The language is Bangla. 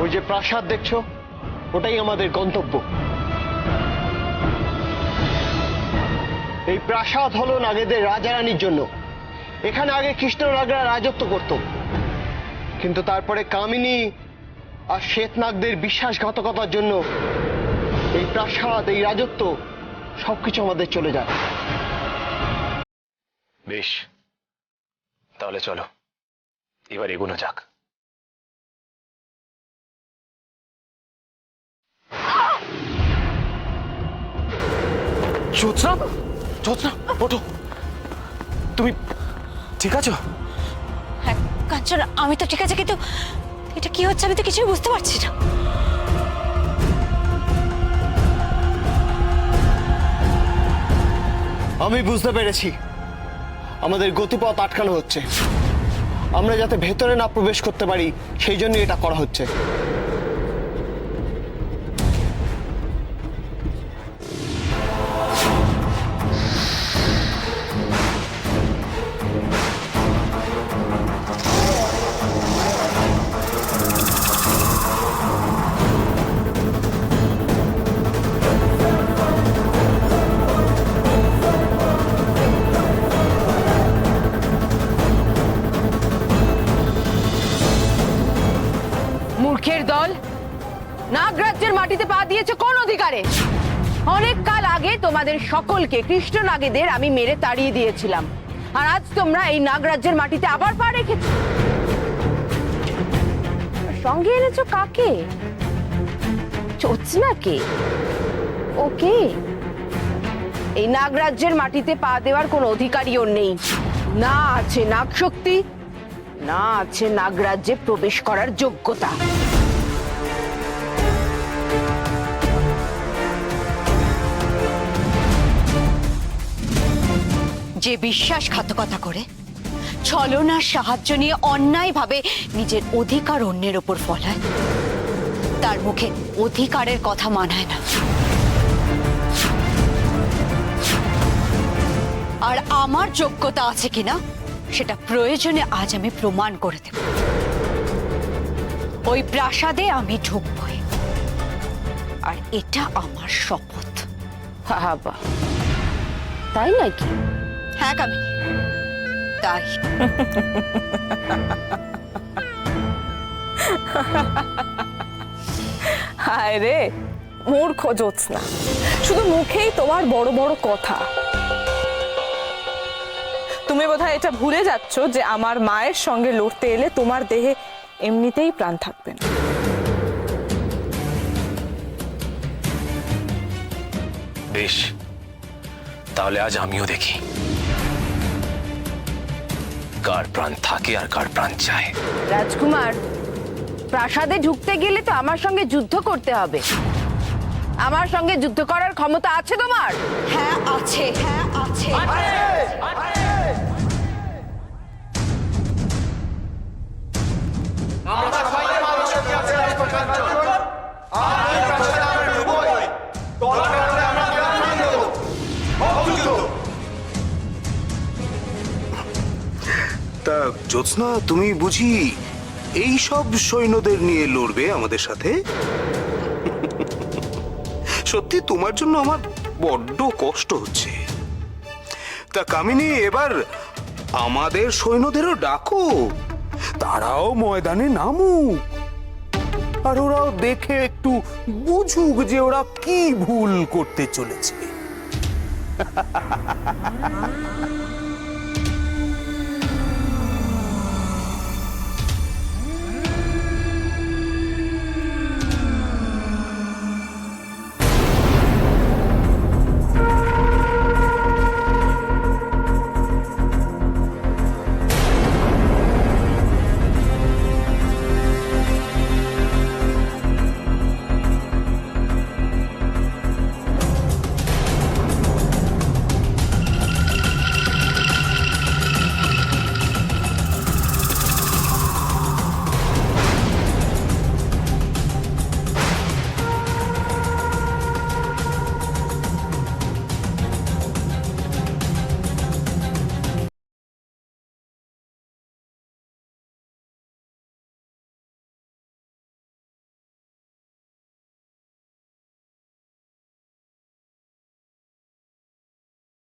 ওই যে প্রাসাদ দেখছো, ওটাই আমাদের গন্তব্য। এই প্রাসাদ হলো নাগেদের রাজারানীর জন্য। এখানে আগে কৃষ্ণনাগরা রাজত্ব করত, কিন্তু তারপরে কামিনী আর শ্বেতনাগদের বিশ্বাসঘাতকতার জন্য এই প্রাসাদ, এই রাজত্ব সবকিছু আমাদের চলে যায়। বেশ, তাহলে চলো এবার এগোনো যাক। জ্যোৎস্না, জ্যোৎস্না ওঠো, তুমি ঠিক আছো? হ্যাঁ কাঞ্চন, আমি তো ঠিক আছে, কিন্তু এটা কি হচ্ছে আমি তো কিছুই বুঝতে পারছি না। আমি বুঝতে পেরেছি, আমাদের গতিপথ আটকানো হচ্ছে। আমরা যাতে ভেতরে না প্রবেশ করতে পারি সেই জন্য এটা করা হচ্ছে। মূর্খের দল, নাগরাজ্যের মাটিতে পা দিয়েছে কোন অধিকারে? অনেক কাল আগে তোমাদের সকলকে কৃষ্ণনাগেদের আমি মেরে তাড়িয়ে দিয়েছিলাম, আর আজ তোমরা এই নাগরাজ্যের মাটিতে আবার পা রেখেছো। সঙ্গে এনেছো কাকে? জ্যোৎস্নাকে? ওকে, এই নাগরাজ্যের মাটিতে পা দেওয়ার কোনো অধিকারী ওর নেই। না আছে নাগশক্তি, না আছে নাগরাজ্যে প্রবেশ করার যোগ্যতা। যে বিশ্বাসঘাতকতা করে, ছলনার সাহায্য নিয়ে অন্যায়ভাবে নিজের অধিকার অন্যের উপর ফলায়, তার মুখে অধিকারের কথা মানায় না। আর আমার যোগ্যতা আছে কিনা সেটা প্রয়োজনে আজ আমি প্রমাণ করে দেব। ওই প্রাসাদে আমি ঢুকবই, আর এটা আমার শপথ। বাবা, তাই নাকি? হ্যাঁ কামিনী, তাই। হায় রে মূর্খ জ্যোৎস্না, শুধু মুখেই তোমার বড় বড় কথা। তুমি বোধহয় এটা ভুলে যাচ্ছ যে আমার মায়ের সঙ্গে লড়তে এলে তোমার দেহে এমনিতেই প্রাণ থাকবে না। বেশ, তাহলে আজ আমিও দেখি কার প্রাণ থাকে আর কার প্রাণ চায়। রাজকুমার, প্রাসাদে ঢুকতে গেলে তো আমার সঙ্গে যুদ্ধ করতে হবে। আমার সঙ্গে যুদ্ধ করার ক্ষমতা আছে তোমার? হ্যাঁ আছে, হ্যাঁ আছে। তা জ্যোৎস্না, তুমি বুঝি এই সব সৈন্যদের নিয়ে লড়বে আমাদের সাথে? সত্যি তোমার জন্য আমার বড্ড কষ্ট হচ্ছে। তা কামিনী, এবার আমাদের সৈন্যদেরও ডাকো, তারাও ময়দানে নামুক, আর ওরাও দেখে একটু বুঝুক যে ওরা কি ভুল করতে চলেছে।